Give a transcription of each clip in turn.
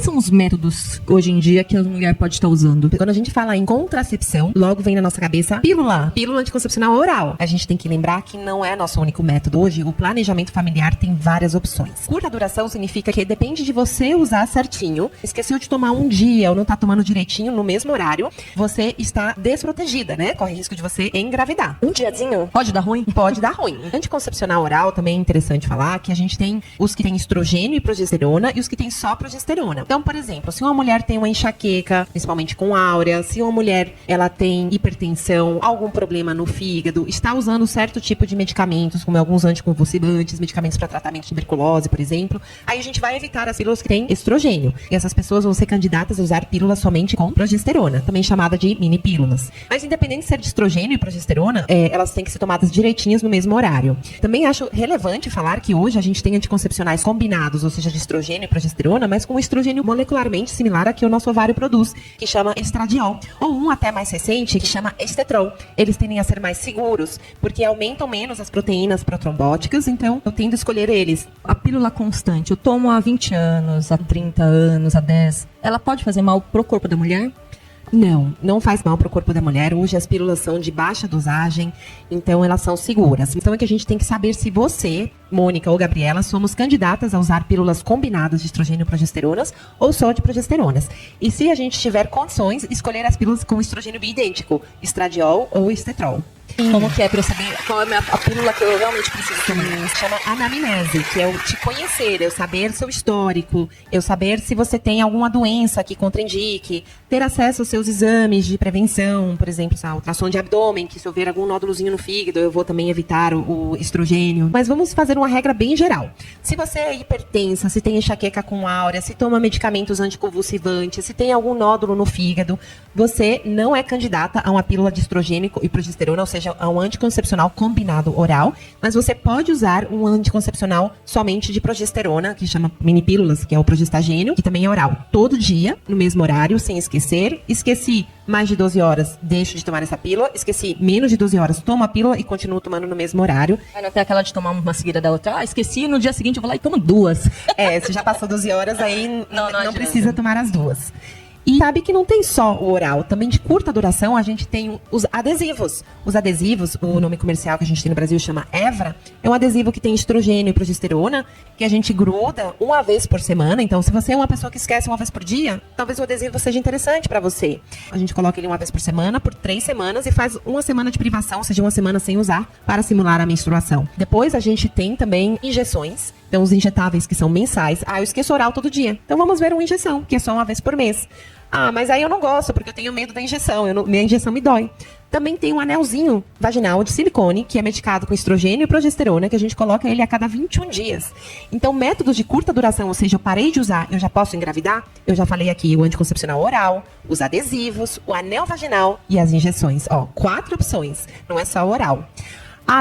são os métodos hoje em dia que a mulher pode estar usando? Quando a gente fala em contracepção, logo vem na nossa cabeça pílula anticoncepcional oral. A gente tem que lembrar que não é nosso único método. Hoje, o planejamento familiar tem várias opções. Curta duração significa que depende de você usar certinho. Esqueceu de tomar um dia ou não tá tomando direitinho no mesmo horário, você está desprotegida, né? Corre risco de você engravidar. Um diazinho Pode dar ruim? pode dar ruim. Anticoncepcional oral também é interessante falar que a gente tem os que tem estrogênio e progesterona e os que tem só progesterona. Então, por exemplo, se uma mulher tem uma enxaqueca, principalmente com áurea, se uma mulher ela tem hipertensão, algum problema no fígado, está usando certo tipo de medicamentos, como alguns anticonvulsivantes, medicamentos para tratamento de tuberculose, por exemplo, aí a gente vai evitar as pílulas que têm estrogênio. E essas pessoas vão ser candidatas a usar pílulas somente com progesterona, também chamada de mini pílulas. Mas independente de ser de estrogênio e progesterona, elas têm que ser tomadas direitinhas no mesmo horário. Também acho relevante falar que hoje a gente tem anticoncepcionais combinados, ou seja, de estrogênio e progesterona, mas com um estrogênio molecularmente similar a que o nosso ovário produz, que chama estradiol, ou um até mais recente, que chama estetrol. Eles tendem a ser mais seguros, porque aumentam menos as proteínas protrombóticas, então eu tendo a escolher eles. A pílula constante, eu tomo há 20 anos, há 30 anos, há 10. Ela pode fazer mal pro corpo da mulher? Não faz mal para o corpo da mulher. Hoje as pílulas são de baixa dosagem, então elas são seguras. Então é que a gente tem que saber se você, Mônica ou Gabriela, somos candidatas a usar pílulas combinadas de estrogênio e progesteronas ou só de progesteronas. E se a gente tiver condições, escolher as pílulas com estrogênio biidêntico, estradiol ou estetrol. Como que é pra eu saber qual é a pílula que eu realmente preciso tomar? Chama anamnese, que é o te conhecer, eu saber seu histórico, eu saber se você tem alguma doença que contraindique, ter acesso aos seus exames de prevenção, por exemplo, a ultrassom de abdômen, que se eu ver algum nódulozinho no fígado, eu vou também evitar o estrogênio. Mas vamos fazer uma regra bem geral. Se você é hipertensa, se tem enxaqueca com áurea, se toma medicamentos anticonvulsivantes, se tem algum nódulo no fígado, você não é candidata a uma pílula de estrogênio e progesterona, ou seja, a um anticoncepcional combinado oral, mas você pode usar um anticoncepcional somente de progesterona, que chama mini pílulas, que é o progestagênio, que também é oral, todo dia, no mesmo horário, sem esquecer. Esqueci mais de 12 horas, deixo de tomar essa pílula. Esqueci menos de 12 horas, tomo a pílula e continuo tomando no mesmo horário. Aí não tem aquela de tomar uma seguida da outra. Esqueci, no dia seguinte eu vou lá e tomo duas. Se já passou 12 horas, aí não precisa tomar as duas. E sabe que não tem só o oral, também de curta duração a gente tem os adesivos. Os adesivos, o nome comercial que a gente tem no Brasil chama Evra, é um adesivo que tem estrogênio e progesterona, que a gente gruda uma vez por semana. Então, se você é uma pessoa que esquece uma vez por dia, talvez o adesivo seja interessante para você. A gente coloca ele uma vez por semana, por 3 semanas, e faz uma semana de privação, ou seja, uma semana sem usar, para simular a menstruação. Depois a gente tem também injeções. Então, os injetáveis que são mensais. Eu esqueço oral todo dia. Então, vamos ver uma injeção, que é só uma vez por mês. Mas aí eu não gosto, porque eu tenho medo da injeção. Minha injeção me dói. Também tem um anelzinho vaginal de silicone, que é medicado com estrogênio e progesterona, que a gente coloca ele a cada 21 dias. Então, métodos de curta duração, ou seja, eu parei de usar, eu já posso engravidar? Eu já falei aqui o anticoncepcional oral, os adesivos, o anel vaginal e as injeções. 4 opções, não é só o oral.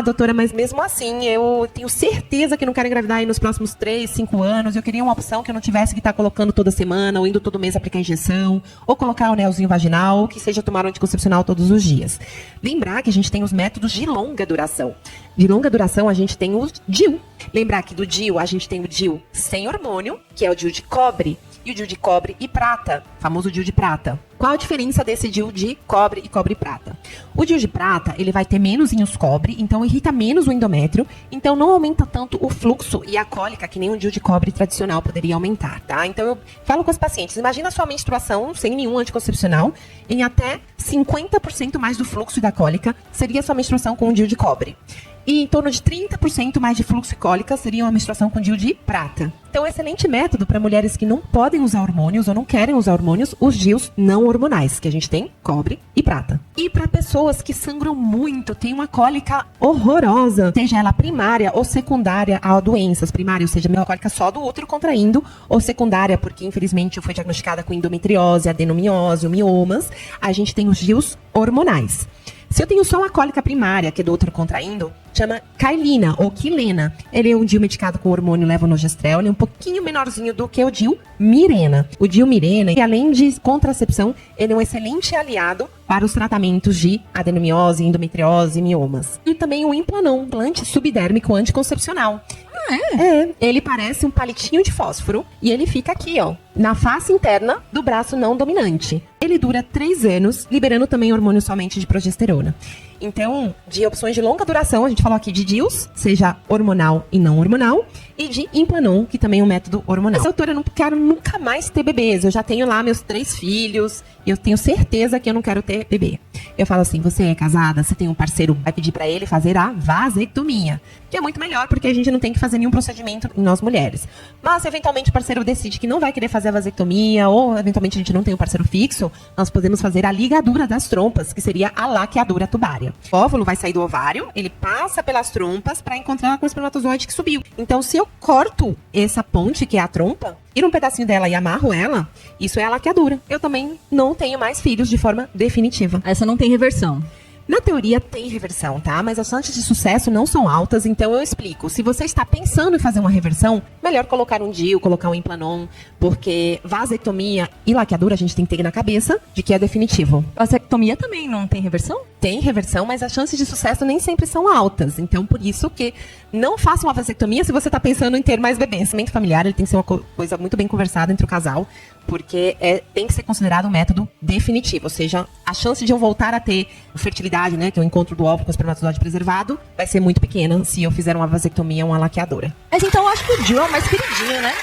Doutora, mas mesmo assim, eu tenho certeza que não quero engravidar aí nos próximos 3, 5 anos. Eu queria uma opção que eu não tivesse que estar colocando toda semana, ou indo todo mês aplicar injeção, ou colocar o anelzinho vaginal, ou que seja tomar um anticoncepcional todos os dias. Lembrar que a gente tem os métodos de longa duração. De longa duração, a gente tem o DIU. Lembrar que do DIU, a gente tem o DIU sem hormônio, que é o DIU de cobre, e o DIU de cobre e prata, famoso DIU de prata. Qual a diferença desse DIU de cobre e cobre e prata? O DIU de prata, ele vai ter menos íons cobre, então irrita menos o endométrio, então não aumenta tanto o fluxo e a cólica que nem um DIU de cobre tradicional poderia aumentar, tá? Então eu falo com os pacientes, imagina a sua menstruação sem nenhum anticoncepcional, em até 50% mais do fluxo e da cólica seria a sua menstruação com um DIU de cobre. E em torno de 30% mais de fluxo e cólica seria uma menstruação com DIU de prata. Então, excelente método para mulheres que não podem usar hormônios ou não querem usar hormônios, os DIUs não hormonais, que a gente tem cobre e prata. E para pessoas que sangram muito, tem uma cólica horrorosa, seja ela primária ou secundária a doenças primárias, ou seja, uma cólica só do útero contraindo, ou secundária, porque infelizmente eu fui diagnosticada com endometriose, adenomiose ou miomas, a gente tem os DIUs hormonais. Se eu tenho só uma cólica primária, que é do útero contraindo, chama Cailina ou Quilena. Ele é um DIU medicado com hormônio levonorgestrel, ele é um pouquinho menorzinho do que o DIU Mirena. O DIU Mirena, além de contracepção, ele é um excelente aliado para os tratamentos de adenomiose, endometriose e miomas. E também o Implanon, implante subdérmico anticoncepcional. Ele parece um palitinho de fósforo e ele fica aqui, ó, na face interna do braço não dominante. Ele dura 3 anos, liberando também hormônio somente de progesterona. Então, de opções de longa duração, a gente falou aqui de DIUs, seja hormonal e não hormonal, e de Implanon, que também é um método hormonal. Mas, doutora, eu não quero nunca mais ter bebês. Eu já tenho lá meus 3 filhos, e eu tenho certeza que eu não quero ter bebê. Eu falo assim, você é casada, você tem um parceiro, vai pedir pra ele fazer a vasectomia, que é muito melhor, porque a gente não tem que fazer nenhum procedimento em nós mulheres. Mas, se eventualmente o parceiro decide que não vai querer fazer a vasectomia, ou eventualmente a gente não tem um parceiro fixo, nós podemos fazer a ligadura das trompas, que seria a laqueadura tubária. O óvulo vai sair do ovário, ele passa pelas trompas para encontrar com o espermatozoide que subiu. Então, se eu corto essa ponte, que é a trompa, tiro um pedacinho dela e amarro ela, isso é a laqueadura. Eu também não tenho mais filhos de forma definitiva. Essa não tem reversão. Na teoria tem reversão, tá? Mas as chances de sucesso não são altas, então eu explico. Se você está pensando em fazer uma reversão, melhor colocar um DIU, colocar um Implanon, porque vasectomia e laqueadura a gente tem que ter na cabeça de que é definitivo. Vasectomia também não tem reversão? Tem reversão, mas as chances de sucesso nem sempre são altas. Então, por isso que não faça uma vasectomia se você está pensando em ter mais bebês. O crescimento familiar ele tem que ser uma coisa muito bem conversada entre o casal, porque tem que ser considerado um método definitivo. Ou seja, a chance de eu voltar a ter fertilidade, né, que é o encontro do óvulo com o espermatozoide preservado, vai ser muito pequena se eu fizer uma vasectomia ou uma laqueadura. Mas então eu acho que o DIU é o mais queridinho, né?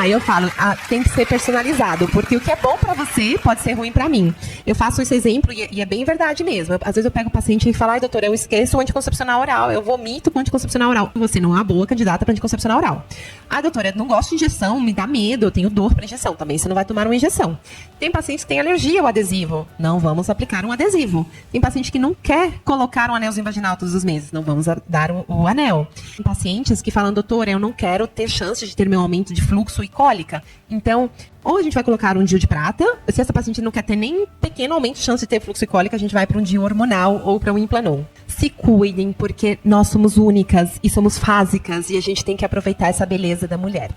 Eu falo, tem que ser personalizado, porque o que é bom pra você pode ser ruim pra mim. Eu faço esse exemplo e é bem verdade mesmo. Às vezes eu pego o paciente e falo, doutora, eu esqueço o anticoncepcional oral, eu vomito com o anticoncepcional oral. Você não é uma boa candidata pra anticoncepcional oral. Doutora, eu não gosto de injeção, me dá medo, eu tenho dor pra injeção. Também você não vai tomar uma injeção. Tem paciente que tem alergia ao adesivo. Não vamos aplicar um adesivo. Tem paciente que não quer colocar um anelzinho vaginal todos os meses. Não vamos dar o anel. Tem pacientes que falam, doutora, eu não quero ter chance de ter meu aumento de fluxo e cólica. Então, ou a gente vai colocar um DIU de prata, se essa paciente não quer ter nem pequeno aumento de chance de ter fluxo e cólica, a gente vai para um DIU hormonal ou para um Implanon. Se cuidem, porque nós somos únicas e somos fásicas e a gente tem que aproveitar essa beleza da mulher.